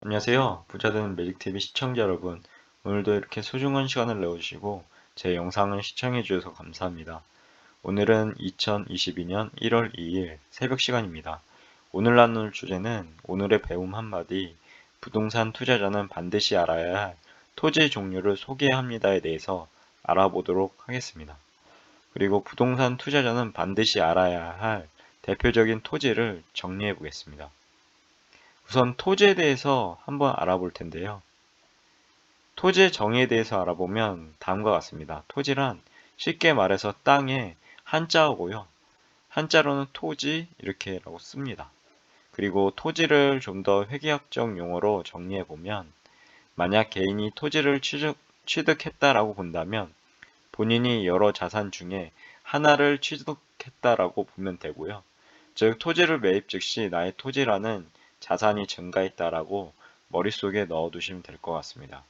안녕하세요. 부자되는 매직TV 시청자 여러분. 오늘도 이렇게 소중한 시간을 내어주시고 제 영상을 시청해 주셔서 감사합니다. 오늘은 2022년 1월 2일 새벽 시간입니다. 오늘 나눌 주제는 오늘의 배움 한마디, 부동산 투자자는 반드시 알아야 할 토지 종류를 소개합니다에 대해서 알아보도록 하겠습니다. 그리고 부동산 투자자는 반드시 알아야 할 대표적인 토지를 정리해 보겠습니다. 우선 토지에 대해서 한번 알아볼 텐데요. 토지의 정의에 대해서 알아보면 다음과 같습니다. 토지란 쉽게 말해서 땅의 한자어고요. 한자로는 토지 이렇게라고 씁니다. 그리고 토지를 좀 더 회계학적 용어로 정리해 보면 만약 개인이 토지를 취득했다라고 본다면 본인이 여러 자산 중에 하나를 취득했다라고 보면 되고요. 즉 토지를 매입 즉시 나의 토지라는 자산이 증가했다라고 머릿속에 넣어두시면 될 것 같습니다.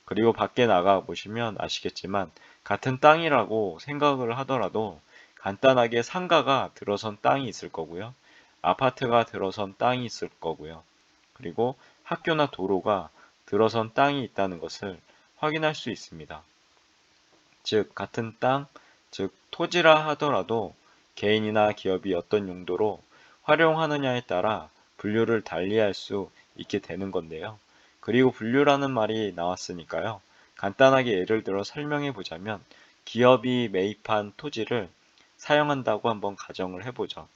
그리고 밖에 나가 보시면 아시겠지만 같은 땅이라고 생각을 하더라도 간단하게 상가가 들어선 땅이 있을 거고요. 아파트가 들어선 땅이 있을 거고요. 그리고 학교나 도로가 들어선 땅이 있다는 것을 확인할 수 있습니다. 즉 같은 땅, 즉 토지라 하더라도 개인이나 기업이 어떤 용도로 활용하느냐에 따라 분류를 달리할 수 있게 되는 건데요. 그리고 분류라는 말이 나왔으니까요. 간단하게 예를 들어 설명해 보자면 기업이 매입한 토지를 사용한다고 한번 가정을 해보죠.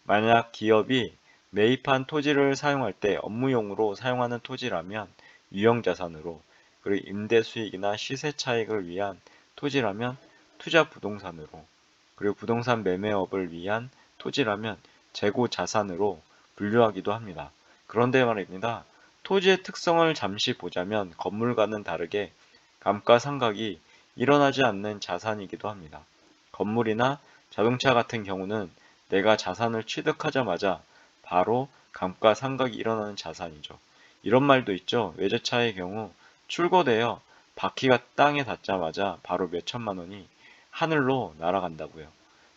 만약 기업이 매입한 토지를 사용할 때 업무용으로 사용하는 토지라면 유형자산으로, 그리고 임대 수익이나 시세 차익을 위한 토지라면 투자 부동산으로, 그리고 부동산 매매업을 위한 토지라면 재고 자산으로 분류하기도 합니다. 그런데 말입니다. 토지의 특성을 잠시 보자면 건물과는 다르게 감가상각이 일어나지 않는 자산이기도 합니다. 건물이나 자동차 같은 경우는 내가 자산을 취득하자마자 바로 감가상각이 일어나는 자산이죠. 이런 말도 있죠. 외제차의 경우 출고되어 바퀴가 땅에 닿자마자 바로 몇 천만 원이 하늘로 날아간다고요.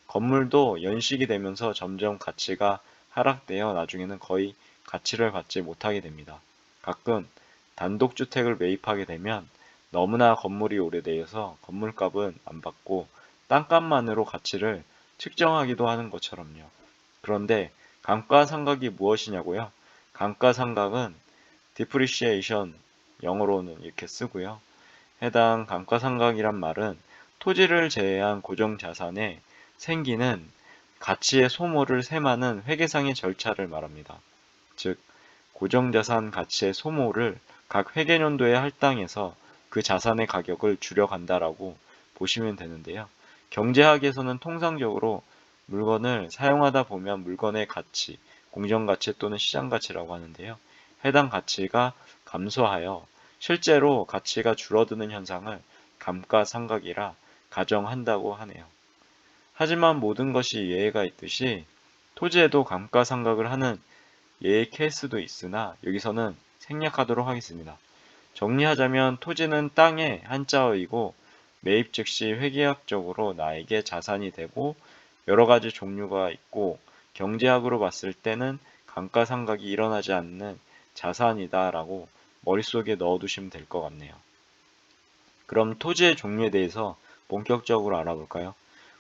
건물도 연식이 되면서 점점 가치가 하락되어 나중에는 거의 가치를 받지 못하게 됩니다. 가끔 단독주택을 매입하게 되면 너무나 건물이 오래되어서 건물값은 안 받고 땅값만으로 가치를 측정하기도 하는 것처럼요. 그런데 감가상각이 무엇이냐고요? 감가상각은 depreciation, 영어로는 이렇게 쓰고요. 해당 감가상각이란 말은 토지를 제외한 고정자산에 생기는 가치의 소모를 셈하는 회계상의 절차를 말합니다. 즉, 고정자산 가치의 소모를 각 회계연도에 할당해서 그 자산의 가격을 줄여간다라고 보시면 되는데요. 경제학에서는 통상적으로 물건을 사용하다 보면 물건의 가치, 공정가치 또는 시장가치라고 하는데요. 해당 가치가 감소하여 실제로 가치가 줄어드는 현상을 감가상각이라 가정한다고 하네요. 하지만 모든 것이 예외가 있듯이 토지에도 감가상각을 하는 예외 케이스도 있으나 여기서는 생략하도록 하겠습니다. 정리하자면 토지는 땅의 한자어이고 매입 즉시 회계학적으로 나에게 자산이 되고 여러 가지 종류가 있고 경제학으로 봤을 때는 감가상각이 일어나지 않는 자산이다라고 머릿속에 넣어두시면 될 것 같네요. 그럼 토지의 종류에 대해서 본격적으로 알아볼까요?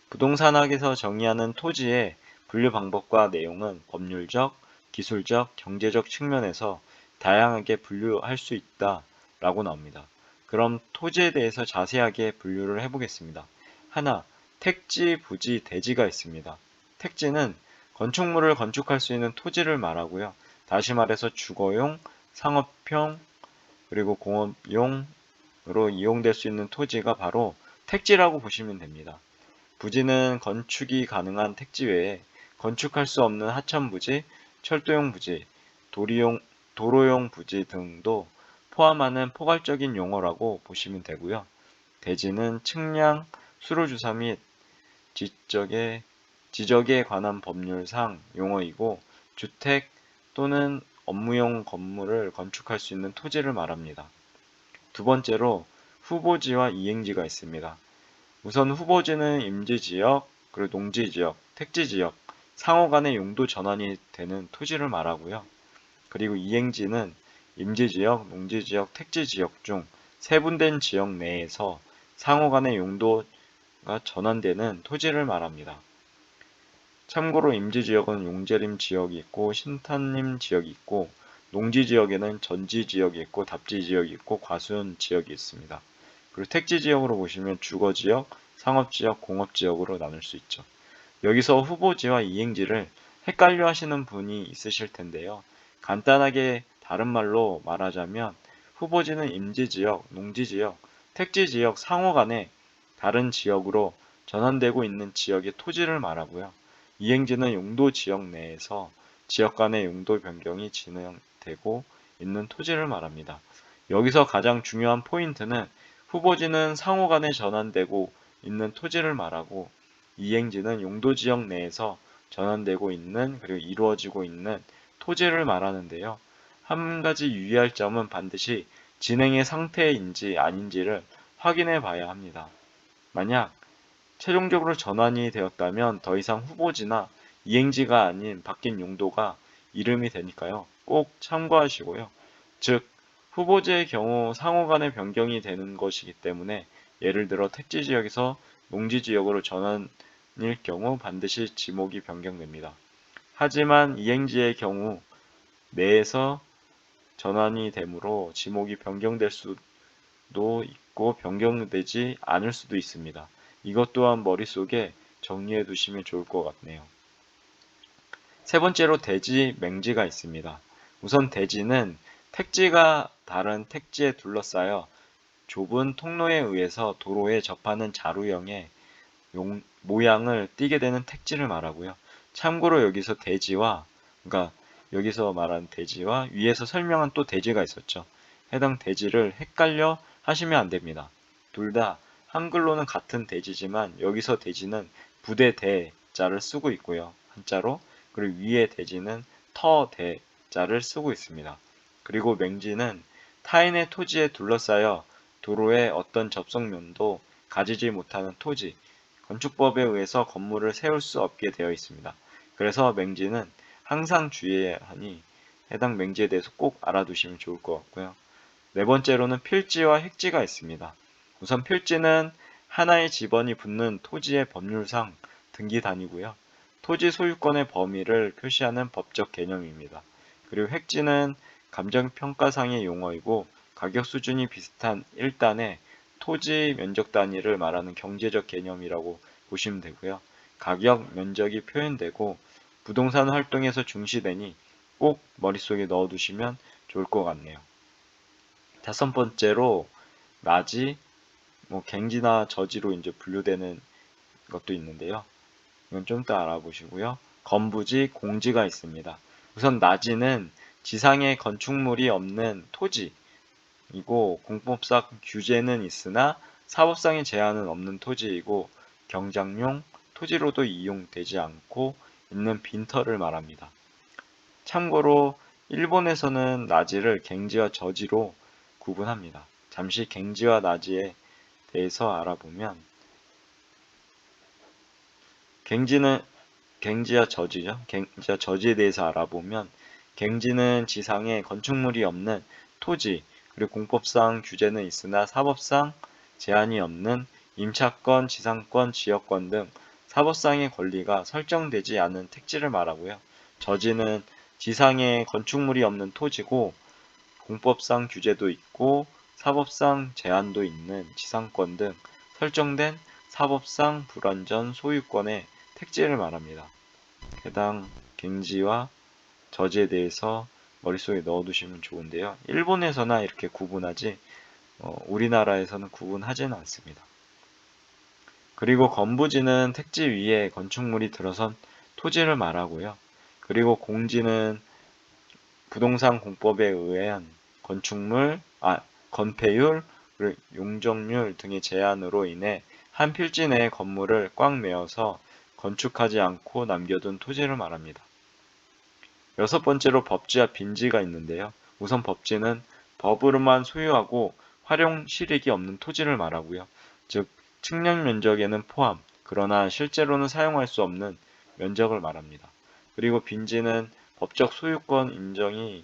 부동산학에서 정의하는 토지의 분류 방법과 내용은 법률적, 기술적, 경제적 측면에서 다양하게 분류할 수 있다라고 나옵니다. 그럼 토지에 대해서 자세하게 분류를 해보겠습니다. 하나, 택지, 부지, 대지가 있습니다. 택지는 건축물을 건축할 수 있는 토지를 말하고요. 다시 말해서 주거용, 상업용, 그리고 공업용으로 이용될 수 있는 토지가 바로 택지라고 보시면 됩니다. 부지는 건축이 가능한 택지 외에 건축할 수 없는 하천부지, 철도용 부지, 도로용 부지 등도 포함하는 포괄적인 용어라고 보시면 되고요. 대지는 측량, 수로주사 및 지적에 관한 법률상 용어이고 주택 또는 업무용 건물을 건축할 수 있는 토지를 말합니다. 두 번째로 후보지와 이행지가 있습니다. 우선 후보지는 임지지역, 그리고 농지지역, 택지지역, 상호 간의 용도 전환이 되는 토지를 말하고요. 그리고 이행지는 임지지역, 농지지역, 택지지역 중 세분된 지역 내에서 상호 간의 용도가 전환되는 토지를 말합니다. 참고로 임지지역은 용제림 지역이 있고 신탄림 지역이 있고 농지지역에는 전지지역이 있고 답지지역이 있고 과수원 지역이 있습니다. 그리고 택지지역으로 보시면 주거지역, 상업지역, 공업지역으로 나눌 수 있죠. 여기서 후보지와 이행지를 헷갈려 하시는 분이 있으실 텐데요. 간단하게 다른 말로 말하자면 후보지는 임지지역, 농지지역, 택지지역 상호 간에 다른 지역으로 전환되고 있는 지역의 토지를 말하고요. 이행지는 용도 지역 내에서 지역 간의 용도 변경이 진행되고 있는 토지를 말합니다. 여기서 가장 중요한 포인트는 후보지는 상호 간에 전환되고 있는 토지를 말하고 이행지는 용도 지역 내에서 전환되고 있는 그리고 이루어지고 있는 토지를 말하는데요. 한 가지 유의할 점은 반드시 진행의 상태인지 아닌지를 확인해 봐야 합니다. 만약 최종적으로 전환이 되었다면 더 이상 후보지나 이행지가 아닌 바뀐 용도가 이름이 되니까요. 꼭 참고하시고요. 즉, 후보지의 경우 상호 간의 변경이 되는 것이기 때문에 예를 들어 택지지역에서 농지지역으로 전환일 경우 반드시 지목이 변경됩니다. 하지만 이행지의 경우 내에서 전환이 되므로 지목이 변경될 수도 있고 변경되지 않을 수도 있습니다. 이것 또한 머릿속에 정리해 두시면 좋을 것 같네요. 세 번째로 대지, 맹지가 있습니다. 우선 대지는 택지가 다른 택지에 둘러싸여 좁은 통로에 의해서 도로에 접하는 자루형의 모양을 띠게 되는 택지를 말하고요. 참고로 여기서 대지와, 그러니까 여기서 말하는 대지와 위에서 설명한 또 대지가 있었죠. 해당 대지를 헷갈려 하시면 안 됩니다. 둘 다 한글로는 같은 대지지만 여기서 대지는 부대 대자를 쓰고 있고요. 한자로. 그리고 위에 대지는 터 대자를 쓰고 있습니다. 그리고 맹지는 타인의 토지에 둘러싸여 도로에 어떤 접속면도 가지지 못하는 토지, 건축법에 의해서 건물을 세울 수 없게 되어 있습니다. 그래서 맹지는 항상 주의해야 하니 해당 맹지에 대해서 꼭 알아두시면 좋을 것 같고요. 네 번째로는 필지와 획지가 있습니다. 우선 필지는 하나의 지번이 붙는 토지의 법률상 등기 단위고요. 토지 소유권의 범위를 표시하는 법적 개념입니다. 그리고 획지는 감정평가상의 용어이고 가격 수준이 비슷한 1단의 토지 면적 단위를 말하는 경제적 개념이라고 보시면 되고요. 가격, 면적이 표현되고 부동산 활동에서 중시되니 꼭 머릿속에 넣어두시면 좋을 것 같네요. 다섯 번째로 나지, 갱지나 저지로 이제 분류되는 것도 있는데요. 이건 좀 더 알아보시고요. 건부지, 공지가 있습니다. 우선 나지는 지상에 건축물이 없는 토지이고 공법상 규제는 있으나 사법상의 제한은 없는 토지이고 경작용 토지로도 이용되지 않고 있는 빈터를 말합니다. 참고로 일본에서는 나지를 갱지와 저지로 구분합니다. 잠시 갱지와 나지에 대해서 알아보면 갱지와 저지죠. 갱지와 저지에 대해서 알아보면 갱지는 지상에 건축물이 없는 토지, 그리고 공법상 규제는 있으나 사법상 제한이 없는 임차권, 지상권, 지역권 등 사법상의 권리가 설정되지 않은 택지를 말하고요. 저지는 지상에 건축물이 없는 토지고 공법상 규제도 있고 사법상 제한도 있는 지상권 등 설정된 사법상 불완전 소유권의 택지를 말합니다. 해당 갱지와 저지에 대해서 머릿속에 넣어두시면 좋은데요. 일본에서나 이렇게 구분하지 우리나라에서는 구분하지는 않습니다. 그리고 건부지는 택지 위에 건축물이 들어선 토지를 말하고요. 그리고 공지는 부동산 공법에 의한 건폐율, 용적률 등의 제한으로 인해 한 필지 내의 건물을 꽉 메어서 건축하지 않고 남겨둔 토지를 말합니다. 여섯 번째로 법지와 빈지가 있는데요. 우선 법지는 법으로만 소유하고 활용 실익이 없는 토지를 말하고요. 즉, 측량 면적에는 포함, 그러나 실제로는 사용할 수 없는 면적을 말합니다. 그리고 빈지는 법적 소유권 인정이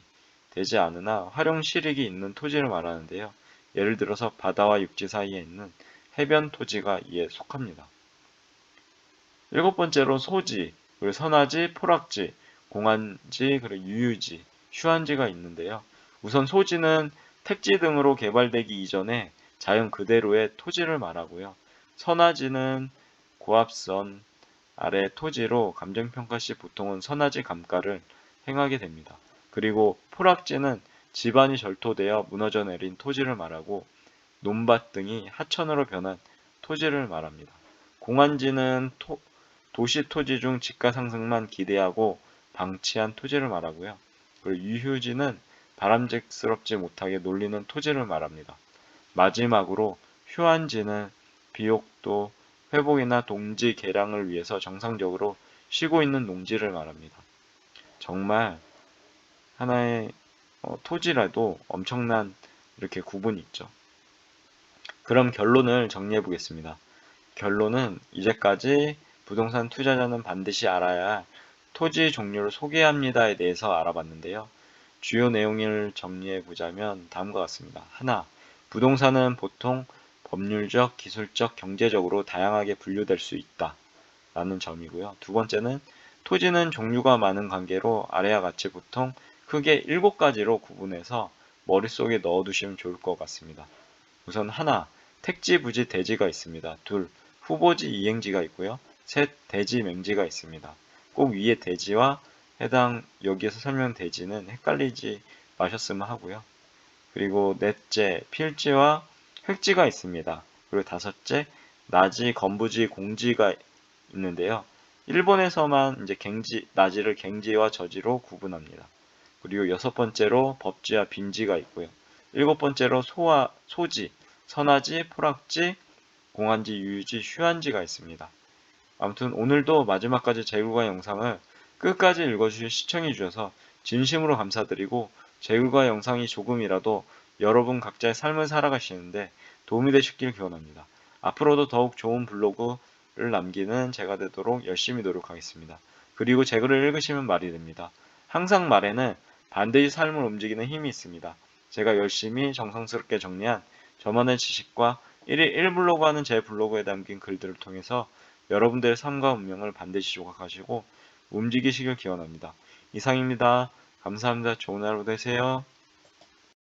되지 않으나 활용 실익이 있는 토지를 말하는데요. 예를 들어서 바다와 육지 사이에 있는 해변 토지가 이에 속합니다. 일곱 번째로 소지, 그리고 선화지, 포락지, 공안지, 그리고 유유지, 휴안지가 있는데요. 우선 소지는 택지 등으로 개발되기 이전에 자연 그대로의 토지를 말하고요. 선화지는 고압선 아래 토지로 감정평가 시 보통은 선화지 감가를 행하게 됩니다. 그리고 포락지는 지반이 절토되어 무너져 내린 토지를 말하고 논밭 등이 하천으로 변한 토지를 말합니다. 공안지는 도시 토지 중 집가 상승만 기대하고 방치한 토지를 말하고요. 그리고 유휴지는 바람직스럽지 못하게 놀리는 토지를 말합니다. 마지막으로 휴안지는 비옥도 회복이나 동지 개량을 위해서 정상적으로 쉬고 있는 농지를 말합니다. 정말 하나의 토지라도 엄청난 이렇게 구분이 있죠. 그럼 결론을 정리해 보겠습니다. 결론은 이제까지 부동산 투자자는 반드시 알아야 할 토지 종류를 소개합니다에 대해서 알아봤는데요. 주요 내용을 정리해 보자면 다음과 같습니다. 하나, 부동산은 보통 법률적, 기술적, 경제적으로 다양하게 분류될 수 있다. 라는 점이고요. 두 번째는 토지는 종류가 많은 관계로 아래와 같이 보통 크게 7가지로 구분해서 머릿속에 넣어두시면 좋을 것 같습니다. 우선 하나, 택지, 부지, 대지가 있습니다. 둘, 후보지, 이행지가 있고요. 셋, 대지, 맹지가 있습니다. 꼭 위에 대지와 해당 여기에서 설명 대지는 헷갈리지 마셨으면 하고요. 그리고 넷째, 필지와 획지가 있습니다. 그리고 다섯째, 나지, 건부지, 공지가 있는데요. 일본에서만 이제 나지를 갱지와 저지로 구분합니다. 그리고 여섯 번째로 법지와 빈지가 있고요. 일곱 번째로 소지, 선화지, 포락지, 공안지, 유유지, 휴안지가 있습니다. 아무튼 오늘도 마지막까지 제국과 영상을 끝까지 읽어주시 시청해 주셔서 진심으로 감사드리고 제국과 영상이 조금이라도 여러분 각자의 삶을 살아가시는데 도움이 되셨길 기원합니다. 앞으로도 더욱 좋은 블로그를 남기는 제가 되도록 열심히 노력하겠습니다. 그리고 제 글을 읽으시면 말이 됩니다. 항상 말에는 반드시 삶을 움직이는 힘이 있습니다. 제가 열심히 정성스럽게 정리한 저만의 지식과 1일 1블로그 하는 제 블로그에 담긴 글들을 통해서 여러분들의 삶과 운명을 반드시 조각하시고 움직이시길 기원합니다. 이상입니다. 감사합니다. 좋은 하루 되세요.